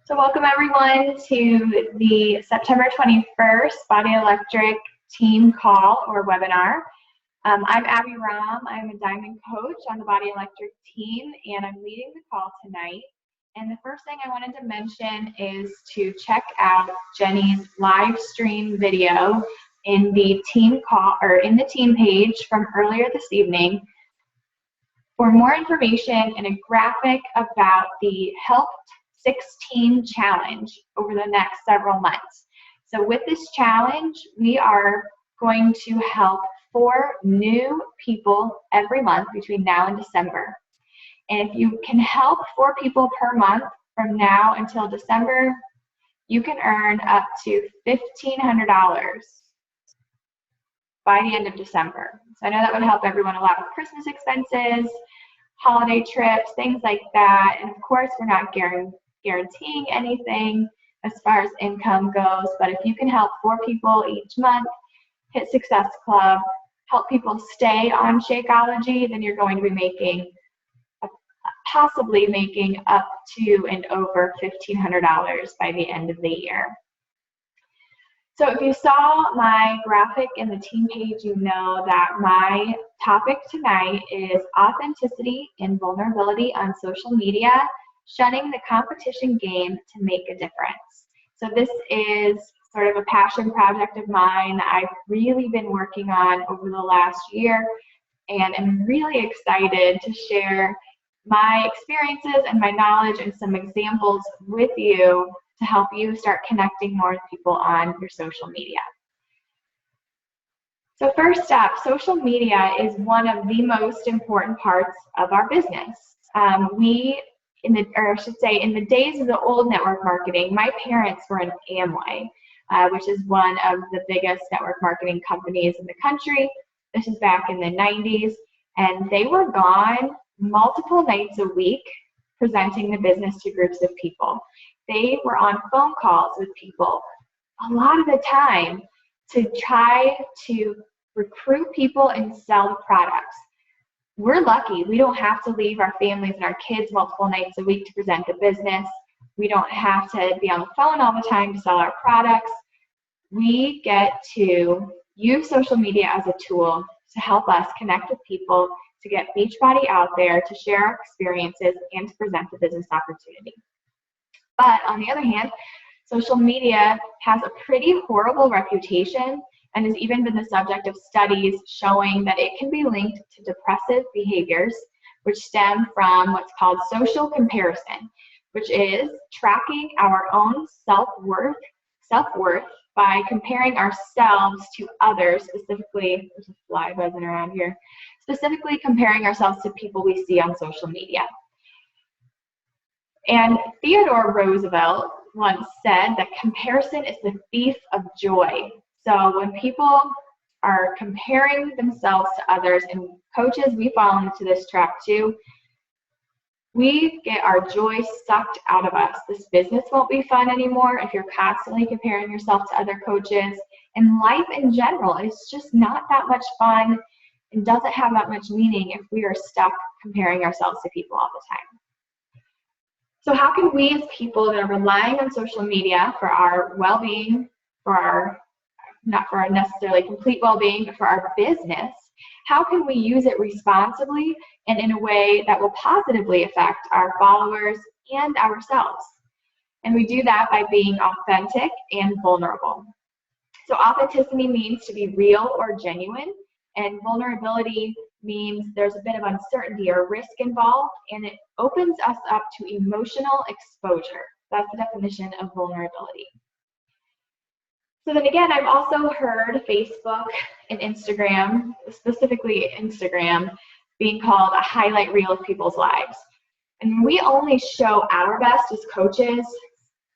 So welcome everyone to the September 21st Body Electric team call or webinar. I'm Abby Ram. I'm a diamond coach on the Body Electric team and I'm leading the call tonight. And the first thing I wanted to mention is to check out Jenny's live stream video in the team call or in the team page from earlier this evening for more information and a graphic about the Help 16 challenge over the next several months. So with this challenge, we are going to help 4 new people every month between now and December. And if you can help 4 people per month from now until December, you can earn up to $1,500 by the end of December. So I know that would help everyone a lot with Christmas expenses, holiday trips, things like that. And of course, we're not guaranteeing anything as far as income goes, but if you can help 4 people each month hit Success Club, help people stay on Shakeology, then you're going to be possibly making up to and over $1,500 by the end of the year. So if you saw my graphic in the team page, you know that my topic tonight is authenticity and vulnerability on social media, shunning the competition game to make a difference. So this is sort of a passion project of mine that I've really been working on over the last year, and I'm really excited to share my experiences and my knowledge and some examples with you to help you start connecting more with people on your social media. So first up, social media is one of the most important parts of our business. In the days of the old network marketing, my parents were in Amway, which is one of the biggest network marketing companies in the country. This is back in the 90s, and they were gone multiple nights a week presenting the business to groups of people. They were on phone calls with people a lot of the time to try to recruit people and sell the products. We're lucky. We don't have to leave our families and our kids multiple nights a week to present the business. We don't have to be on the phone all the time to sell our products. We get to use social media as a tool to help us connect with people, to get Beachbody out there, to share our experiences, and to present the business opportunity. But on the other hand, social media has a pretty horrible reputation and has even been the subject of studies showing that it can be linked to depressive behaviors, which stem from what's called social comparison, which is tracking our own self-worth by comparing ourselves to others, specifically, there's a fly buzzing around here, specifically comparing ourselves to people we see on social media. And Theodore Roosevelt once said that comparison is the thief of joy. So when people are comparing themselves to others, and coaches, we fall into this trap too, we get our joy sucked out of us. This business won't be fun anymore if you're constantly comparing yourself to other coaches. And life in general is just not that much fun and doesn't have that much meaning if we are stuck comparing ourselves to people all the time. So how can we as people that are relying on social media for our well-being, not for our necessarily complete well-being, but for our business, how can we use it responsibly and in a way that will positively affect our followers and ourselves? And we do that by being authentic and vulnerable. So authenticity means to be real or genuine, and vulnerability means there's a bit of uncertainty or risk involved, and it opens us up to emotional exposure. That's the definition of vulnerability. So then again, I've also heard Facebook and Instagram, specifically Instagram, being called a highlight reel of people's lives. And we only show our best as coaches.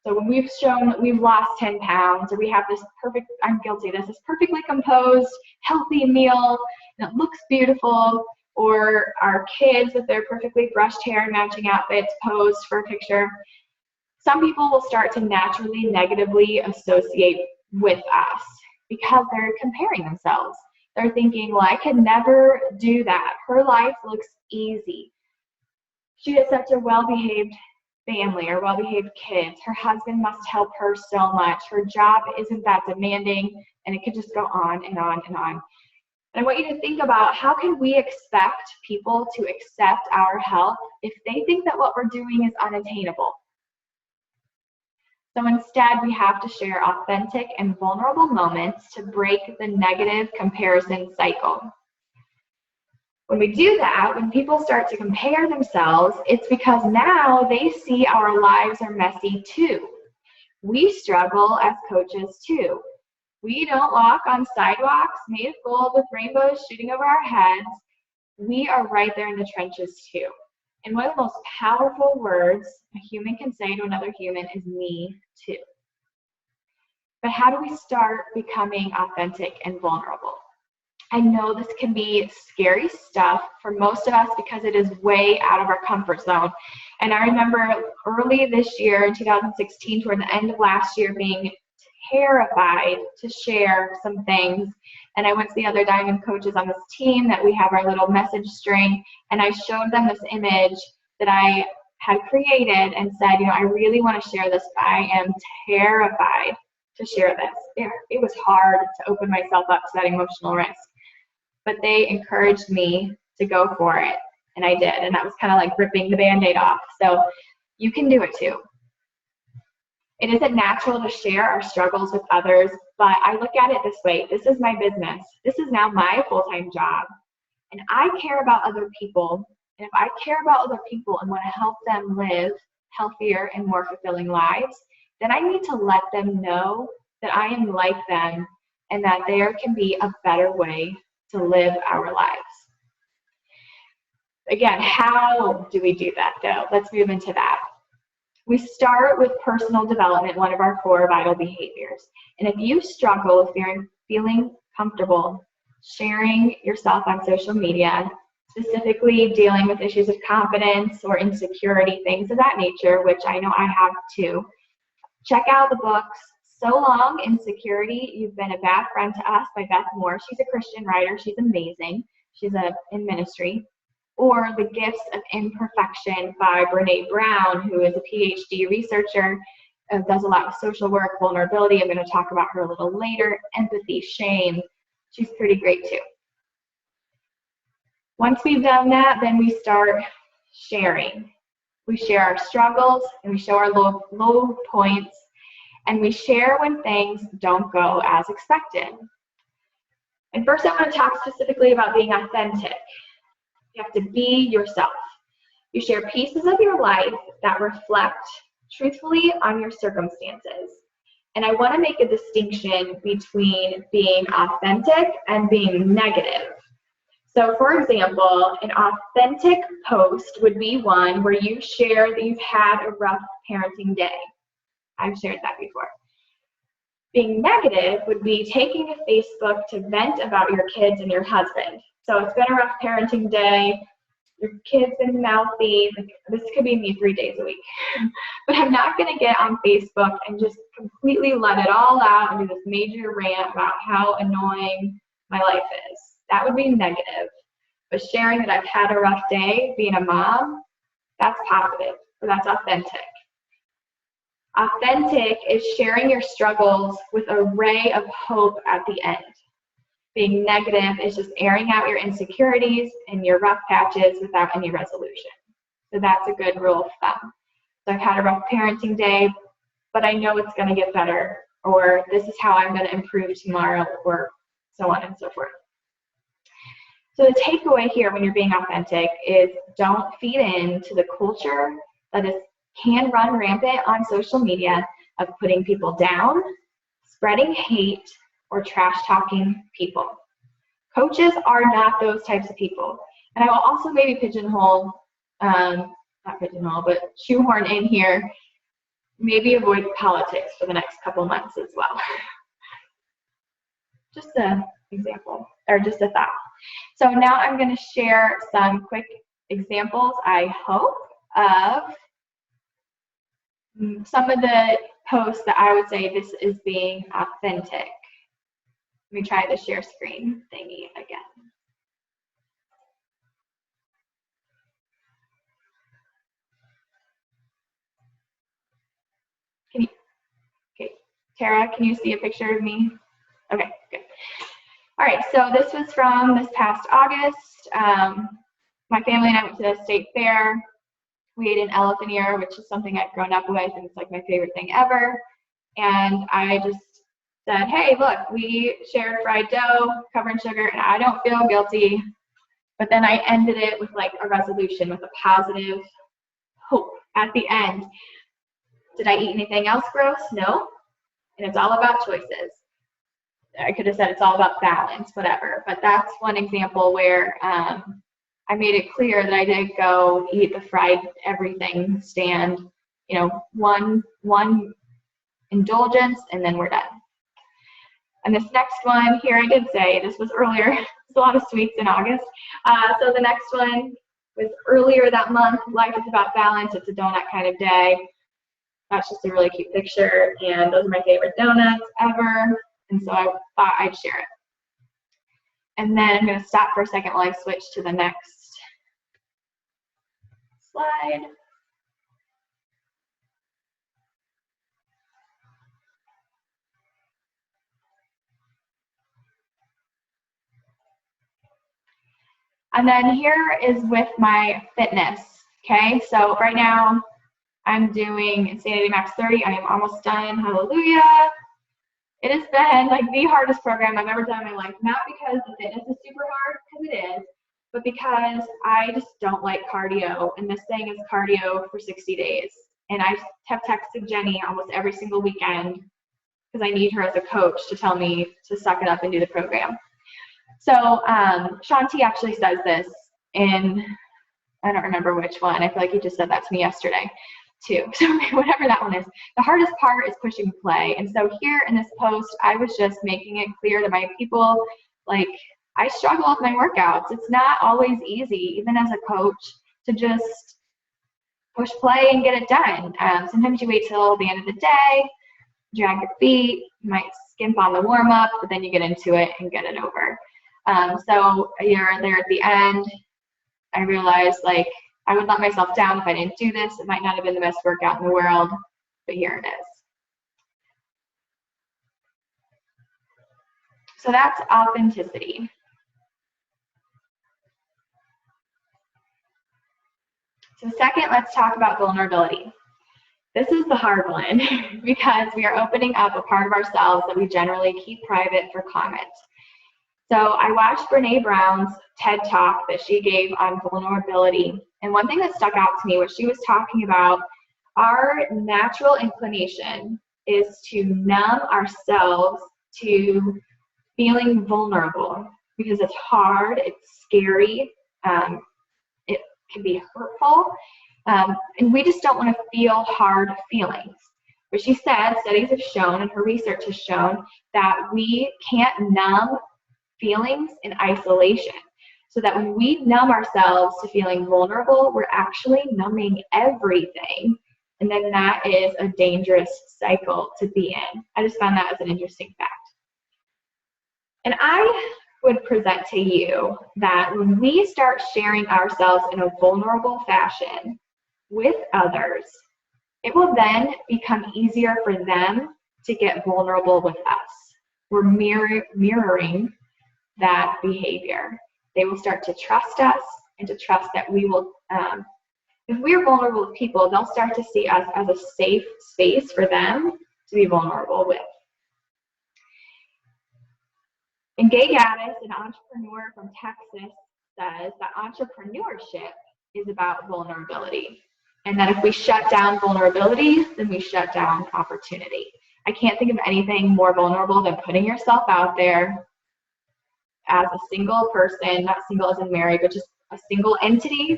So when we've shown that we've lost 10 pounds, or we have this perfect, I'm guilty of this perfectly composed, healthy meal, and it looks beautiful, or our kids with their perfectly brushed hair and matching outfits posed for a picture, some people will start to naturally negatively associate with us because they're comparing themselves. They're thinking, well, I could never do that. Her life looks easy. She is such a well-behaved family or well-behaved kids. Her husband must help her so much. Her job isn't that demanding, and it could just go on and on and on. And I want you to think about, how can we expect people to accept our help if they think that what we're doing is unattainable? So instead, we have to share authentic and vulnerable moments to break the negative comparison cycle. When we do that, when people start to compare themselves, it's because now they see our lives are messy too. We struggle as coaches too. We don't walk on sidewalks made of gold with rainbows shooting over our heads. We are right there in the trenches too. And one of the most powerful words a human can say to another human is me too. But how do we start becoming authentic and vulnerable? I know this can be scary stuff for most of us because it is way out of our comfort zone. And I remember early this year, in 2016, toward the end of last year, being terrified to share some things. And I went to the other Diamond coaches on this team that we have our little message string, and I showed them this image that I had created and said, you know, I really want to share this, but I am terrified to share this. It was hard to open myself up to that emotional risk. But they encouraged me to go for it, and I did. And that was kind of like ripping the Band-Aid off. So you can do it too. It isn't natural to share our struggles with others, but I look at it this way. This is my business. This is now my full-time job. And I care about other people. And if I care about other people and want to help them live healthier and more fulfilling lives, then I need to let them know that I am like them and that there can be a better way to live our lives. Again, how do we do that though? Let's move into that. We start with personal development, one of our core vital behaviors. And if you struggle with feeling comfortable sharing yourself on social media, specifically dealing with issues of confidence or insecurity, things of that nature, which I know I have too, check out the books So Long, Insecurity, You've Been a Bad Friend to Us by Beth Moore. She's a Christian writer. She's amazing. She's in ministry. Or The Gifts of Imperfection by Brene Brown, who is a PhD researcher, does a lot of social work, vulnerability. I'm going to talk about her a little later. Empathy, shame. She's pretty great too. Once we've done that, then we start sharing. We share our struggles and we show our low points, and we share when things don't go as expected. And first I want to talk specifically about being authentic. You have to be yourself. You share pieces of your life that reflect truthfully on your circumstances. And I want to make a distinction between being authentic and being negative. So for example, an authentic post would be one where you share that you've had a rough parenting day. I've shared that before. Being negative would be taking to Facebook to vent about your kids and your husband. So it's been a rough parenting day, your kid's been mouthy, this could be me 3 days a week. But I'm not gonna get on Facebook and just completely let it all out and do this major rant about how annoying my life is. That would be negative. But sharing that I've had a rough day being a mom, that's positive, or that's authentic. Authentic is sharing your struggles with a ray of hope at the end. Being negative is just airing out your insecurities and your rough patches without any resolution. So that's a good rule of thumb. So I've had a rough parenting day, but I know it's going to get better, or this is how I'm going to improve tomorrow, or so on and so forth. So the takeaway here when you're being authentic is don't feed into the culture that can run rampant on social media of putting people down, spreading hate, or trash talking people. Coaches are not those types of people. And I will also maybe shoehorn in here, maybe avoid politics for the next couple months as well. Just an example, or just a thought. So now I'm going to share some quick examples, I hope, of some of the posts that I would say this is being authentic. Let me try the share screen thingy again. Tara, can you see a picture of me? Okay, good. All right, so this was from this past August. My family and I went to the state fair. We ate an elephant ear, which is something I've grown up with, and it's like my favorite thing ever. And I just said, hey, look, we shared fried dough, covered in sugar, and I don't feel guilty. But then I ended it with like a resolution, with a positive hope at the end. Did I eat anything else gross? No. And it's all about choices. I could have said it's all about balance, whatever. But that's one example where I made it clear that I did go eat the fried everything stand, you know, one indulgence, and then we're done. And this next one here, I did say this was earlier. There's a lot of sweets in August. So the next one was earlier that month. Life is about balance. It's a donut kind of day. That's just a really cute picture, and those are my favorite donuts ever. And so I thought I'd share it. And then I'm going to stop for a second while I switch to the next slide. And then here is with my fitness. Okay, so right now I'm doing Insanity Max 30. I am almost done. Hallelujah. It has been like the hardest program I've ever done in my life. Not because the fitness is super hard, because it is, but because I just don't like cardio. And this thing is cardio for 60 days. And I have texted Jenny almost every single weekend because I need her as a coach to tell me to suck it up and do the program. So Shanti actually says this in, I don't remember which one. I feel like he just said that to me yesterday too. So whatever that one is. The hardest part is pushing play. And so here in this post, I was just making it clear to my people, like, I struggle with my workouts. It's not always easy, even as a coach, to just push play and get it done. Sometimes you wait till the end of the day, drag your feet, you might skimp on the warm-up, but then you get into it and get it over. So you're there at the end. I realized, like, I would let myself down if I didn't do this. It might not have been the best workout in the world, but here it is. So that's authenticity. So second, let's talk about vulnerability. This is the hard one because we are opening up a part of ourselves that we generally keep private for comment. So I watched Brene Brown's TED Talk that she gave on vulnerability. And one thing that stuck out to me was she was talking about our natural inclination is to numb ourselves to feeling vulnerable because it's hard, it's scary, it can be hurtful, and we just don't want to feel hard feelings. But she said studies have shown, and her research has shown, that we can't numb feelings in isolation. So that when we numb ourselves to feeling vulnerable, we're actually numbing everything. And then that is a dangerous cycle to be in. I just found that as an interesting fact. And I would present to you that when we start sharing ourselves in a vulnerable fashion with others, it will then become easier for them to get vulnerable with us. We're mirroring that behavior. They will start to trust us and to trust that we will, if we're vulnerable with people, they'll start to see us as a safe space for them to be vulnerable with. And Gay Gaddis, an entrepreneur from Texas, says that entrepreneurship is about vulnerability. And that if we shut down vulnerability, then we shut down opportunity. I can't think of anything more vulnerable than putting yourself out there as a single person, not single as in married, but just a single entity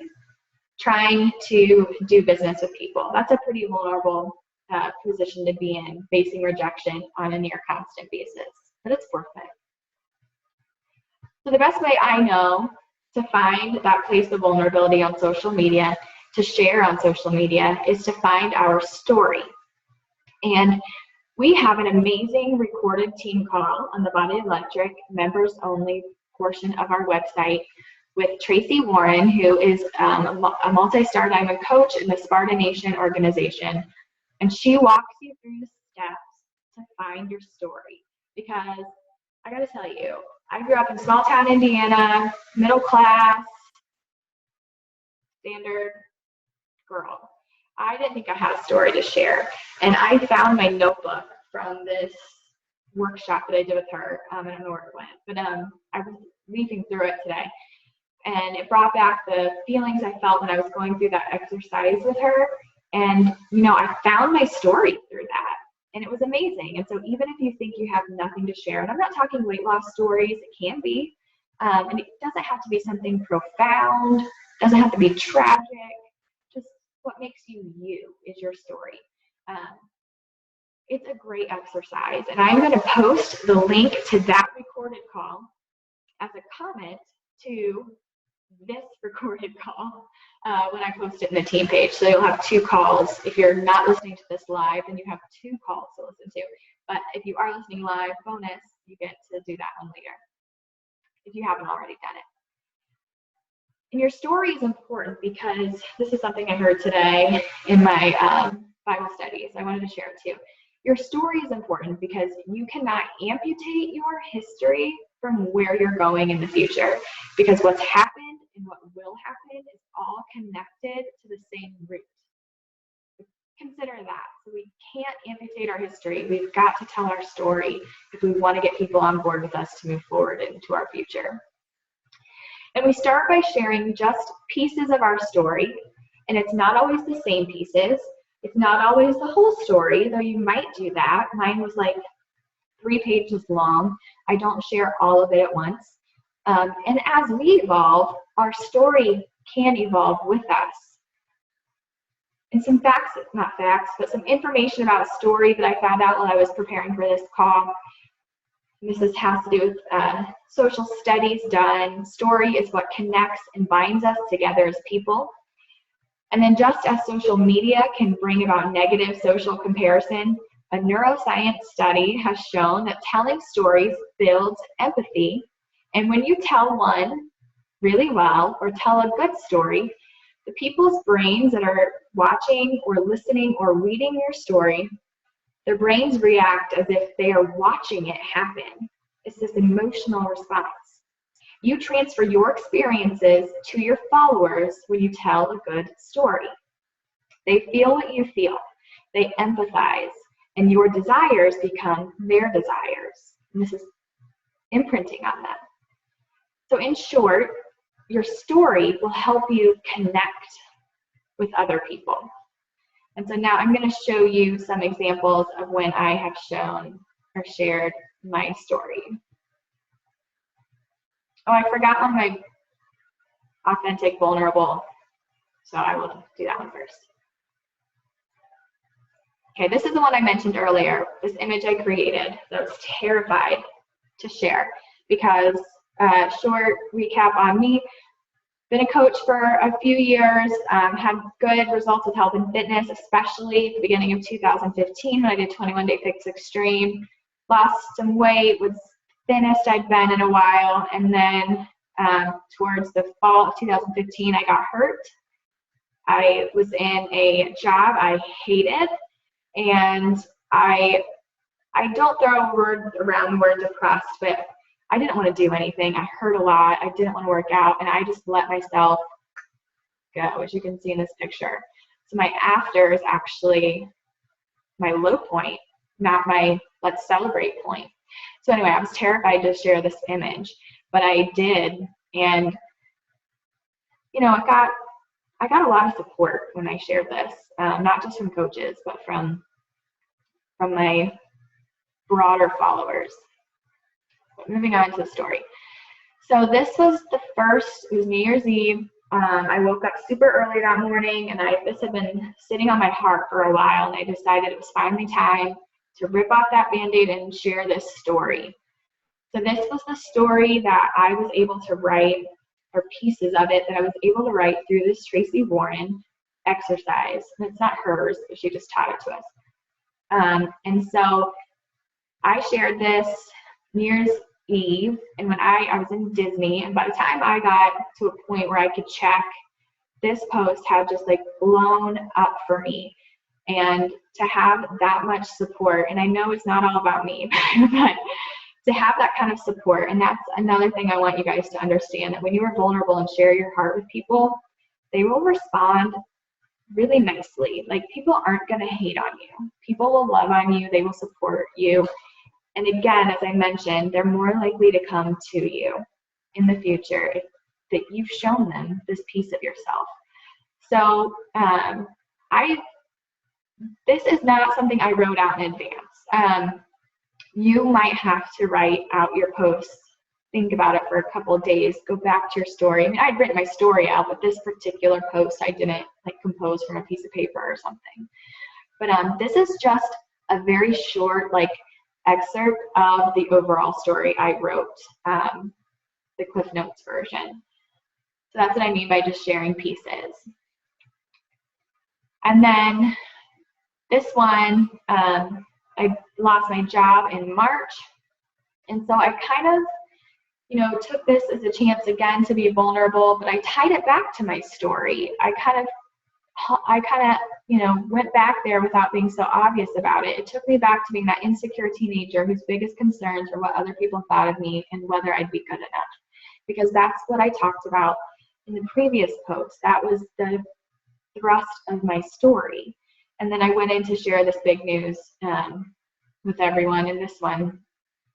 trying to do business with people. That's a pretty vulnerable position to be in, facing rejection on a near constant basis, but it's worth it. So the best way I know to find that place of vulnerability on social media, to share on social media, is to find our story. And we have an amazing recorded team call on the Body Electric members only portion of our website with Tracy Warren, who is a multi-star diamond coach in the Sparta Nation organization. And she walks you through the steps to find your story, because I got to tell you, I grew up in small town Indiana, middle class, standard girl. I didn't think I had a story to share, and I found my notebook from this workshop that I did with her. I don't know where it went, but I was leafing through it today, and it brought back the feelings I felt when I was going through that exercise with her. And I found my story through that, and it was amazing. And so even if you think you have nothing to share, and I'm not talking weight loss stories, it can be, and it doesn't have to be something profound, doesn't have to be tragic. Just what makes you you is your story. It's a great exercise, and I'm going to post the link to that recorded call as a comment to this recorded call when I post it in the team page. So you'll have 2 calls. If you're not listening to this live, then you have 2 calls to listen to. But if you are listening live, bonus, you get to do that one later if you haven't already done it. And your story is important because this is something I heard today in my Bible studies. I wanted to share it too. Your story is important because you cannot amputate your history from where you're going in the future, because what's happened and what will happen is all connected to the same root. Consider that. So we can't amputate our history. We've got to tell our story if we want to get people on board with us to move forward into our future. And we start by sharing just pieces of our story, and it's not always the same pieces. It's not always the whole story, though you might do that. Mine was like 3 pages long. I don't share all of it at once. And as we evolve, our story can evolve with us. And some facts, not facts, but some information about a story that I found out while I was preparing for this call. This has to do with social studies done. Story is what connects and binds us together as people. And then just as social media can bring about negative social comparison, a neuroscience study has shown that telling stories builds empathy. And when you tell one really well or tell a good story, the people's brains that are watching or listening or reading your story, their brains react as if they are watching it happen. It's this emotional response. You transfer your experiences to your followers when you tell a good story. They feel what you feel. They empathize, and your desires become their desires. And this is imprinting on them. So in short, your story will help you connect with other people. And so now I'm going to show you some examples of when I have shown or shared my story. Oh, I forgot on my authentic, vulnerable, so I will do that one first. Okay, this is the one I mentioned earlier, this image I created that I was terrified to share because, short recap on me, been a coach for a few years, had good results with health and fitness, especially at the beginning of 2015 when I did 21-Day Fix Extreme. Lost some weight, was thinnest I'd been in a while, and then towards the fall of 2015, I got hurt. I was in a job I hated, and I don't throw around the word depressed, but I didn't want to do anything. I hurt a lot. I didn't want to work out, and I just let myself go, as you can see in this picture. So my after is actually my low point, not my let's celebrate point. So anyway, I was terrified to share this image, but I did, and I got a lot of support when I shared this, not just from coaches, but from my broader followers. But moving on to the story. So this was it was New Year's Eve. I woke up super early that morning, and this had been sitting on my heart for a while, and I decided it was finally time to rip off that Band-Aid and share this story. So this was the story that I was able to write, or pieces of it that I was able to write through this Tracy Warren exercise. And it's not hers, but she just taught it to us. And so I shared this New Year's Eve, and when I was in Disney, and by the time I got to a point where I could check, this post had just like blown up for me. And to have that much support, and I know it's not all about me, but to have that kind of support, and that's another thing I want you guys to understand, that when you are vulnerable and share your heart with people, they will respond really nicely. Like, people aren't going to hate on you. People will love on you. They will support you. And again, as I mentioned, they're more likely to come to you in the future if that you've shown them this piece of yourself. So this is not something I wrote out in advance. You might have to write out your posts, think about it for a couple of days, go back to your story. I mean, I'd written my story out, but this particular post I didn't like compose from a piece of paper or something. But this is just a very short excerpt of the overall story I wrote, the Cliff Notes version. So that's what I mean by just sharing pieces. And then this one, I lost my job in March. And so I kind of, took this as a chance again to be vulnerable, but I tied it back to my story. I kind of, went back there without being so obvious about it. It took me back to being that insecure teenager whose biggest concerns were what other people thought of me and whether I'd be good enough. Because that's what I talked about in the previous post. That was the thrust of my story. And then I went in to share this big news with everyone. And this one,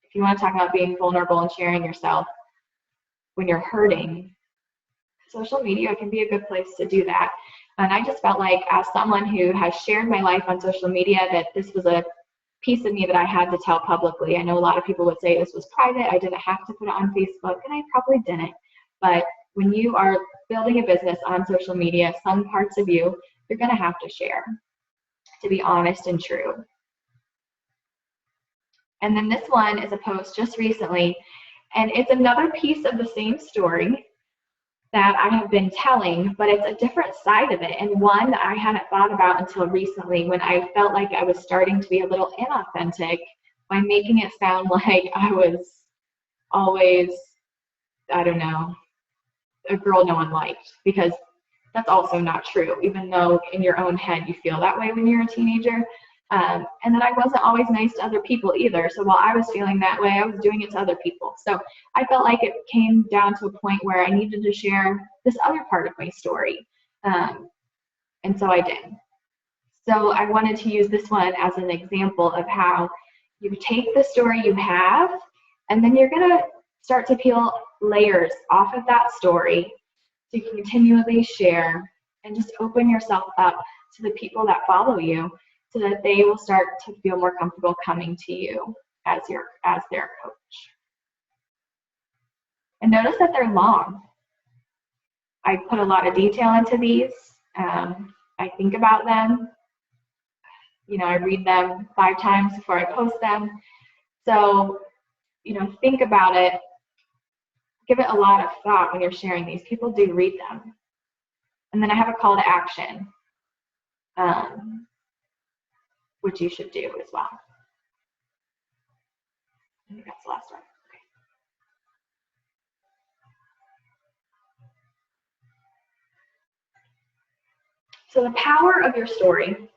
if you want to talk about being vulnerable and sharing yourself when you're hurting, social media can be a good place to do that. And I just felt like, as someone who has shared my life on social media, that this was a piece of me that I had to tell publicly. I know a lot of people would say this was private. I didn't have to put it on Facebook, and I probably didn't. But when you are building a business on social media, some parts of you're going to have to share, to be honest and true. And then this one is a post just recently, and it's another piece of the same story that I have been telling, but it's a different side of it, and one that I hadn't thought about until recently, when I felt like I was starting to be a little inauthentic by making it sound like I was always, I don't know, a girl no one liked, because that's also not true, even though in your own head you feel that way when you're a teenager. And then I wasn't always nice to other people either. So while I was feeling that way, I was doing it to other people. So I felt like it came down to a point where I needed to share this other part of my story. And so I did. So I wanted to use this one as an example of how you take the story you have, and then you're going to start to peel layers off of that story to continually share and just open yourself up to the people that follow you, so that they will start to feel more comfortable coming to you as their coach. And notice that they're long. I put a lot of detail into these. I think about them. I read them 5 times before I post them. So, think about it. Give it a lot of thought when you're sharing these. People do read them. And then I have a call to action, which you should do as well. I think that's the last one. Okay. So the power of your story,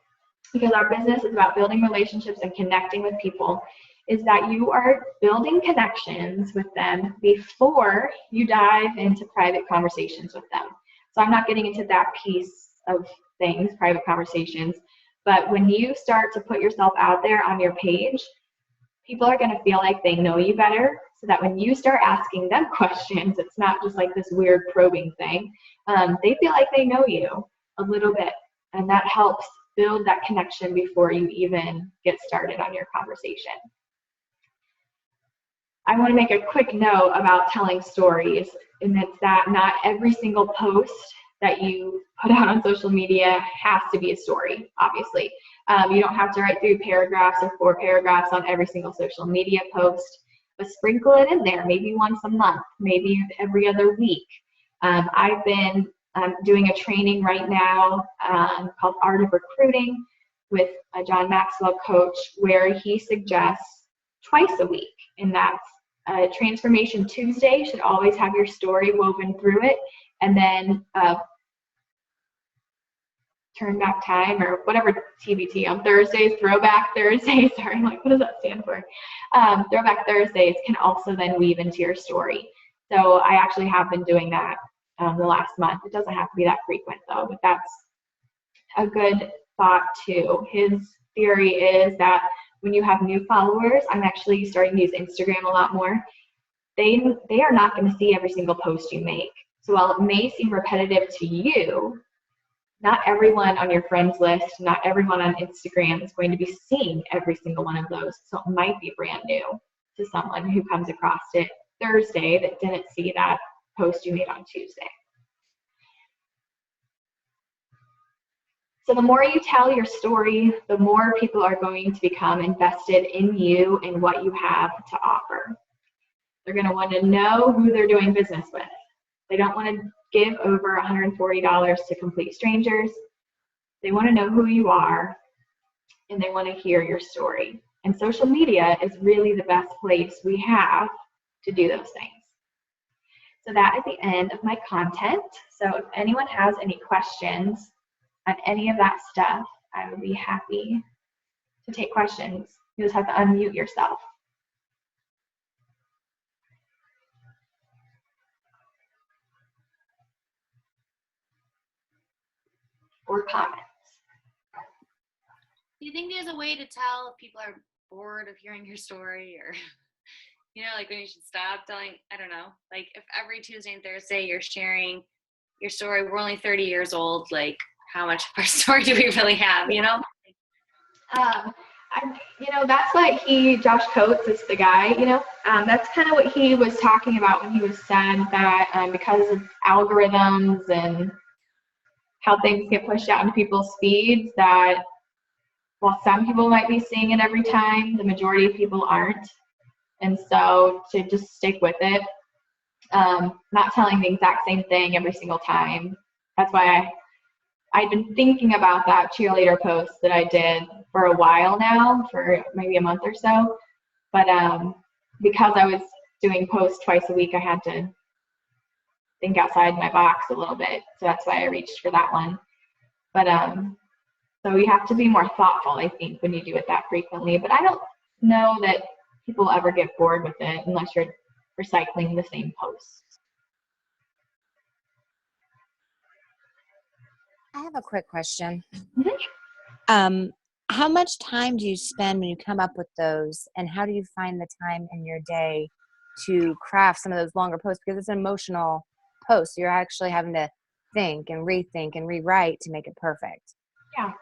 because our business is about building relationships and connecting with people, is that you are building connections with them before you dive into private conversations with them. So I'm not getting into that piece of things, private conversations, but when you start to put yourself out there on your page, people are going to feel like they know you better, so that when you start asking them questions, it's not just like this weird probing thing. They feel like they know you a little bit, and that helps build that connection before you even get started on your conversation. I want to make a quick note about telling stories, and it's that not every single post that you put out on social media has to be a story, obviously. You don't have to write 3 paragraphs or 4 paragraphs on every single social media post, but sprinkle it in there, maybe once a month, maybe every other week. I've been doing a training right now called Art of Recruiting with a John Maxwell coach, where he suggests twice a week, and that's Transformation Tuesday should always have your story woven through it, and then Turn Back Time or whatever TBT on Thursdays, Throwback Thursdays, sorry, I'm like, what does that stand for? Throwback Thursdays can also then weave into your story. So I actually have been doing that the last month. It doesn't have to be that frequent though, but that's a good thought too. His theory is that when you have new followers, I'm actually starting to use Instagram a lot more. They are not going to see every single post you make. So while it may seem repetitive to you, not everyone on your friends list, not everyone on Instagram is going to be seeing every single one of those. So it might be brand new to someone who comes across it Thursday that didn't see that post you made on Tuesday. So the more you tell your story, the more people are going to become invested in you and what you have to offer. They're going to want to know who they're doing business with. They don't want to give over $140 to complete strangers. They want to know who you are, and they want to hear your story. And social media is really the best place we have to do those things. So that is the end of my content. So if anyone has any questions on any of that stuff, I would be happy to take questions. You just have to unmute yourself. Or comments. Do you think there's a way to tell if people are bored of hearing your story, or, you know, like when you should stop telling, I don't know, like if every Tuesday and Thursday you're sharing your story, we're only 30 years old, like how much of our story do we really have, you know? That's like Josh Coates is the guy, that's kind of what he was talking about when he was saying that because of algorithms and how things get pushed out into people's feeds, that while some people might be seeing it every time, the majority of people aren't. And so to just stick with it, not telling the exact same thing every single time. That's why I've been thinking about that cheerleader post that I did for a while now, for maybe a month or so. But because I was doing posts twice a week, I had to think outside my box a little bit. So that's why I reached for that one. But so you have to be more thoughtful, I think, when you do it that frequently. But I don't know that people ever get bored with it unless you're recycling the same posts. I have a quick question. Mm-hmm. How much time do you spend when you come up with those, and how do you find the time in your day to craft some of those longer posts? Because it's an emotional post. You're actually having to think and rethink and rewrite to make it perfect. Yeah.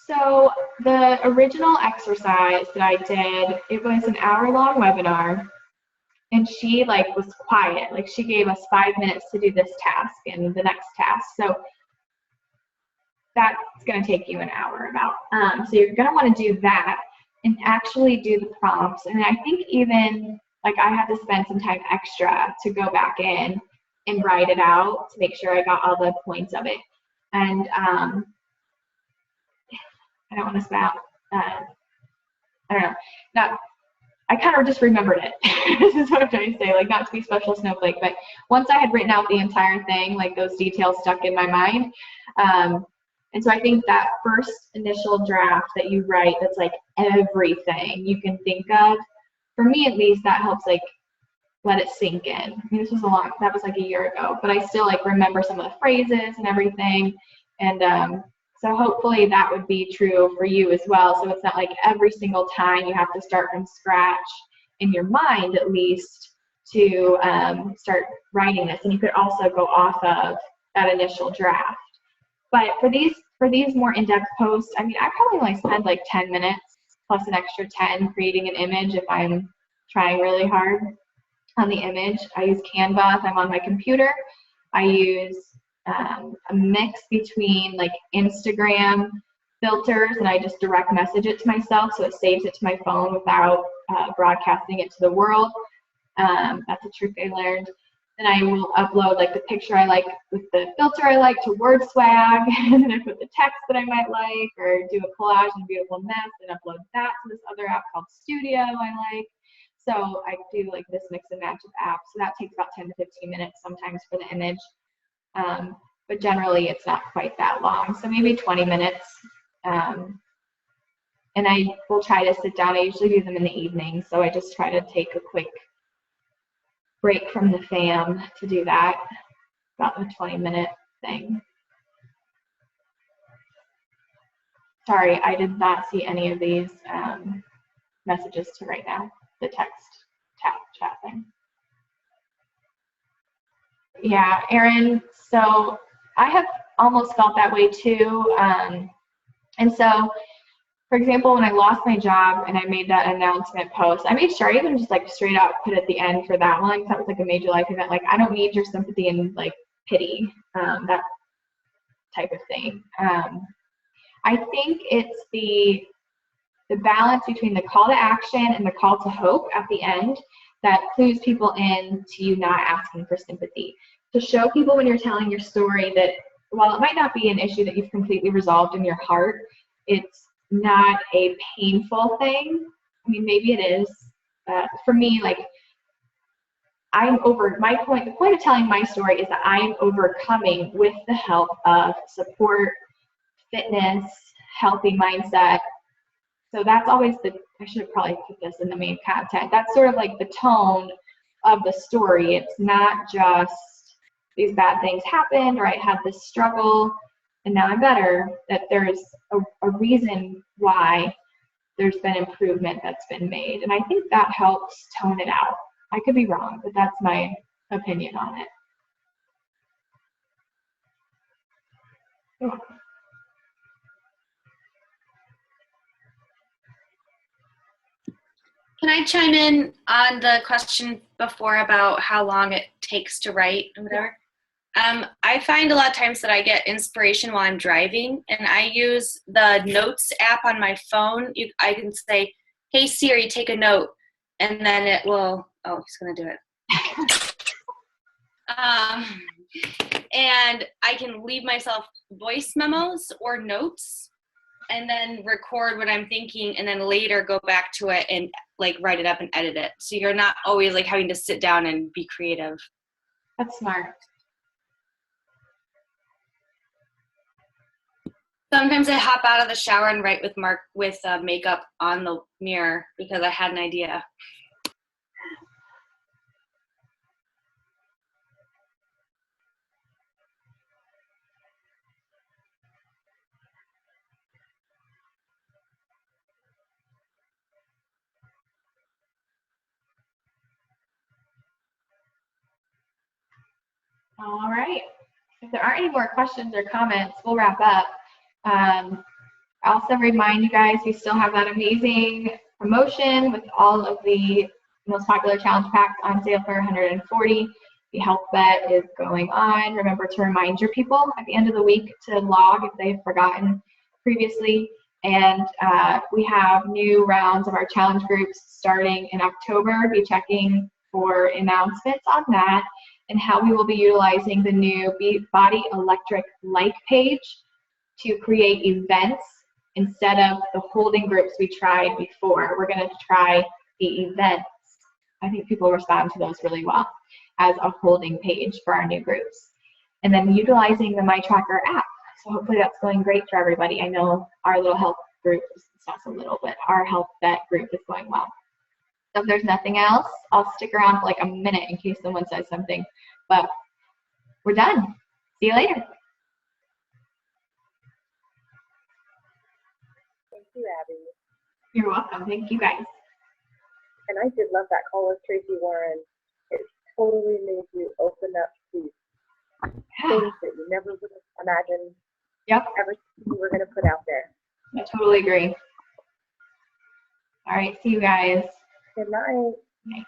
So the original exercise that I did, it was an hour-long webinar, and she was quiet. She gave us 5 minutes to do this task and the next task. So that's going to take you an hour about. So you're going to want to do that and actually do the prompts. And I think even I had to spend some time extra to go back in and write it out to make sure I got all the points of it. And I don't want to spout. I don't know. I kind of just remembered it. This is what I'm trying to say. Not to be special snowflake, but once I had written out the entire thing, those details stuck in my mind. And so I think that first initial draft that you write, that's everything you can think of, for me at least, that helps let it sink in. I mean, that was a year ago, but I still remember some of the phrases and everything. And so hopefully that would be true for you as well. So it's not every single time you have to start from scratch in your mind, at least, to start writing this. And you could also go off of that initial draft. But for these more in-depth posts, I mean, I probably only spend 10 minutes plus an extra 10 creating an image if I'm trying really hard on the image. I use Canva if I'm on my computer. I use a mix between Instagram filters, and I just direct message it to myself, so it saves it to my phone without broadcasting it to the world. That's a trick I learned. Then I will upload the picture I like with the filter I like to WordSwag, and then I put the text that I might like, or do a collage and a beautiful mess and upload that to this other app called Studio I like. So I do this mix and match of apps. So that takes about 10 to 15 minutes sometimes for the image. but generally it's not quite that long. So maybe 20 minutes. And I will try to sit down. I usually do them in the evening, so I just try to take a quick break from the fam to do that, about a 20-minute thing. Sorry, I did not see any of these messages to right now, the text chat thing. Yeah, Erin, so I have almost felt that way too. And so, for example, when I lost my job and I made that announcement post, I made sure I even just like straight up put at the end for that one, because that was like a major life event. Like, I don't need your sympathy and like pity, that type of thing. I think it's the balance between the call to action and the call to hope at the end that clues people in to you not asking for sympathy. To show people when you're telling your story that while it might not be an issue that you've completely resolved in your heart, it's not a painful thing. I mean, maybe it is. For me, like, the point of telling my story is that I'm overcoming with the help of support, fitness, healthy mindset. So that's always I should have probably put this in the main content. That's sort of like the tone of the story. It's not just these bad things happened, or I had this struggle and now I'm better, that there's a reason why there's been improvement that's been made. And I think that helps tone it out. I could be wrong, but that's my opinion on it. You're welcome. Can I chime in on the question before about how long it takes to write and whatever? I find a lot of times that I get inspiration while I'm driving, and I use the notes app on my phone. I can say, hey Siri, take a note, and then it will, oh, he's gonna do it. And I can leave myself voice memos or notes, and then record what I'm thinking, and then later go back to it and like write it up and edit it. So you're not always like having to sit down and be creative. That's smart. Sometimes I hop out of the shower and write with makeup on the mirror because I had an idea. All right. If there aren't any more questions or comments, we'll wrap up. I'll also remind you guys, we still have that amazing promotion with all of the most popular challenge packs on sale for $140. The health bet is going on. Remember to remind your people at the end of the week to log if they've forgotten previously. And we have new rounds of our challenge groups starting in October. Be checking for announcements on that and how we will be utilizing the new Body Electric like page to create events instead of the holding groups we tried before. We're going to try the events. I think people respond to those really well as a holding page for our new groups. And then utilizing the MyTracker app. So hopefully that's going great for everybody. I know our little health group, it's not so little, but our health vet group is going well. So if there's nothing else, I'll stick around for like a minute in case someone says something. But we're done. See you later. Thank you, Abby. You're welcome. Thank you guys. And I did love that call with Tracy Warren. It totally made you open up to things that you never would have imagined ever you were going to put out there. I totally agree. All right. See you guys. Good night. Night.